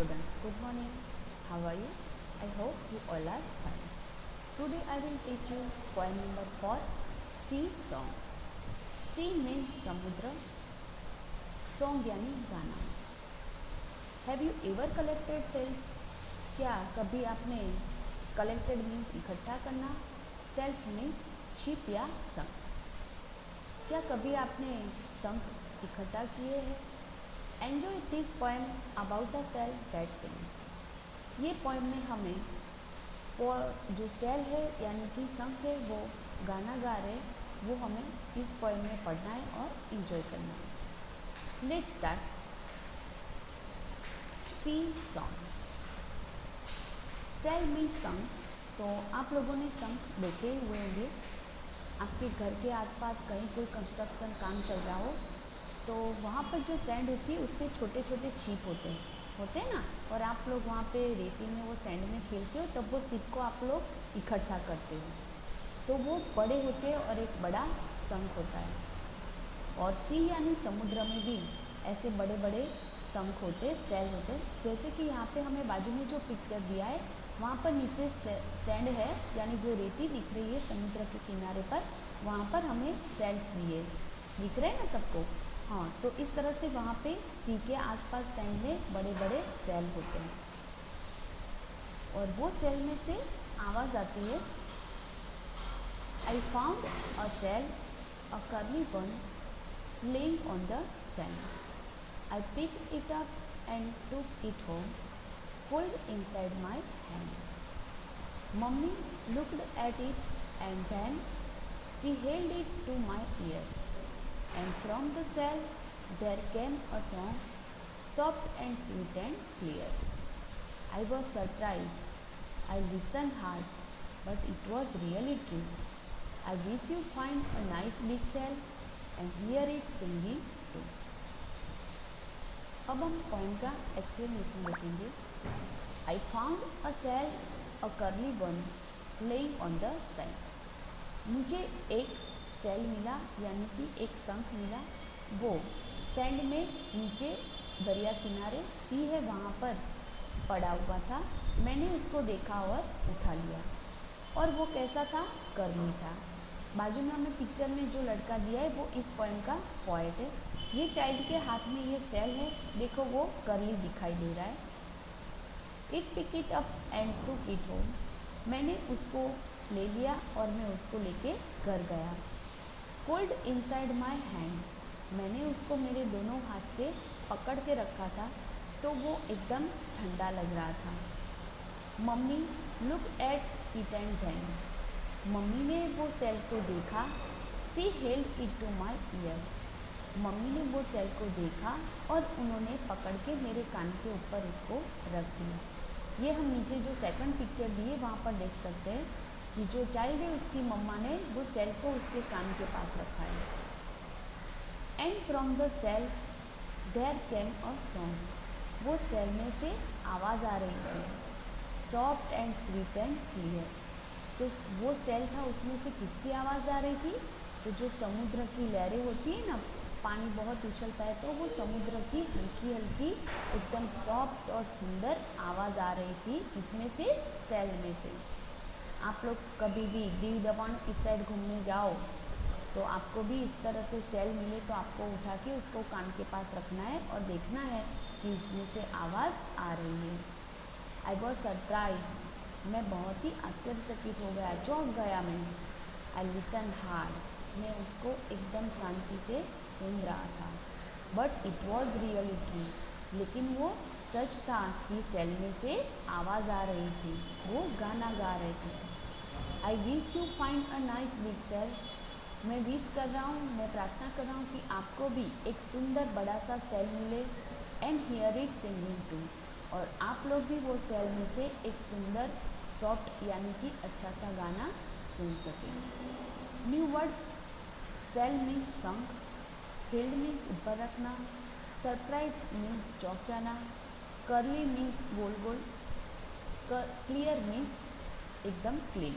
student, good morning. How are you? I hope you all are fine. Today I will teach you poem number 4, Sea Song. Sea means samudra, song यानी गाना. Have you ever collected shells? क्या कभी आपने collected means इकट्ठा करना, shells means छिप या शंख. क्या कभी आपने शंख इकट्ठा किए हैं? Enjoy this poem about a shell that sings. ये पोएम में हमें जो सेल है यानी कि शंख है वो गाना गा रहे, वो हमें इस पोएम में पढ़ना है और इन्जॉय करना है. Let's start. Sea song. Shell means शंख. तो आप लोगों ने शंख देखे हुए होंगे. आपके घर के आसपास कहीं कोई कंस्ट्रक्शन काम चल रहा हो तो वहाँ पर जो सैंड होती है उसमें छोटे छोटे छिप होते हैं ना, और आप लोग वहाँ पे रेती में वो सैंड में खेलते हो तब वो छिप को आप लोग इकट्ठा करते हो तो वो बड़े होते हैं और एक बड़ा शंख होता है. और सी यानी समुद्र में भी ऐसे बड़े बड़े शंख होते, सेल होते. जैसे कि यहाँ पे हमें बाजू में जो पिक्चर दिया है वहाँ पर नीचे सैंड है यानी जो रेती दिख रही है समुद्र के किनारे पर, वहाँ पर हमें सेल्स दिख रहे हैं ना सबको. हाँ, तो इस तरह से वहाँ पे सी के आसपास सैंड में बड़े बड़े सेल होते हैं और वो सेल में से आवाज़ आती है. I found a shell, a curly one laying on the sand. I picked it up and took it home, cold inside my hand. Mummy looked at it and then she held it to my ear. And from the cell there came a song, soft and sweet and clear. I was surprised. I listened hard, but it was really true. I wish you find a nice big cell and hear it singing too. अब हम poem का explanation देखेंगे. I found a shell, a curly one, laying on the sand. मुझे एक cell मिला यानी कि एक शंख मिला, वो सैंड में नीचे दरिया किनारे सी है वहाँ पर पड़ा हुआ था. मैंने उसको देखा और उठा लिया. और वो कैसा था? कर्ली था. बाजू में हमें पिक्चर में जो लड़का दिया है वो इस पोएम का पोएट है. ये चाइल्ड के हाथ में ये सेल है, देखो वो कर्ली दिखाई दे रहा है. It pick it up and took it home. मैंने उसको ले लिया और मैं उसको लेके घर गया. Cold inside my hand. मैंने उसको मेरे दोनों हाथ से पकड़ के रखा था तो वो एकदम ठंडा लग रहा था. Mummy look at it and then. Mummy ने वो सेल को देखा. She held it to my ear. Mummy ने वो सेल को देखा और उन्होंने पकड़ के मेरे कान के ऊपर उसको रख दिया. ये हम नीचे जो सेकंड पिक्चर दिए वहाँ पर देख सकते हैं कि जो चाइल्ड है उसकी मम्मा ने वो सेल को उसके कान के पास रखा है. And from the shell there came a song. वो सेल में से आवाज़ आ रही थी, soft and sweet and clear. तो वो सेल था, उसमें से किसकी आवाज़ आ रही थी? तो जो समुद्र की लहरें होती है ना, पानी बहुत उछलता है तो वो समुद्र की हल्की हल्की एकदम सॉफ्ट और सुंदर आवाज़ आ रही थी. इसमें से सेल में से. आप लोग कभी भी दीव दमन इस साइड घूमने जाओ तो आपको भी इस तरह से सेल मिले तो आपको उठा के उसको कान के पास रखना है और देखना है कि उसमें से आवाज़ आ रही है. I was surprise. मैं बहुत ही आश्चर्यचकित हो गया, चौंक गया मैं. I listen hard. मैं उसको एकदम शांति से सुन रहा था. But it was really true. लेकिन वो सच था कि सेल में से आवाज़ आ रही थी, वो गाना गा रहे थे. I wish you find a nice big shell. मैं विश कर रहा हूँ, मैं प्रार्थना कर रहा हूँ कि आपको भी एक सुंदर बड़ा सा सेल मिले. And hear it singing too. और आप लोग भी वो सेल में से एक सुंदर सॉफ्ट यानी कि अच्छा सा गाना सुन सकें. New words. सेल मीन्स शंख. हेल्ड मीन्स ऊपर रखना. सरप्राइज मीन्स चौंक जाना. कर्ली मीन्स गोल गोल. क्लियर मीन्स एकदम क्लीन.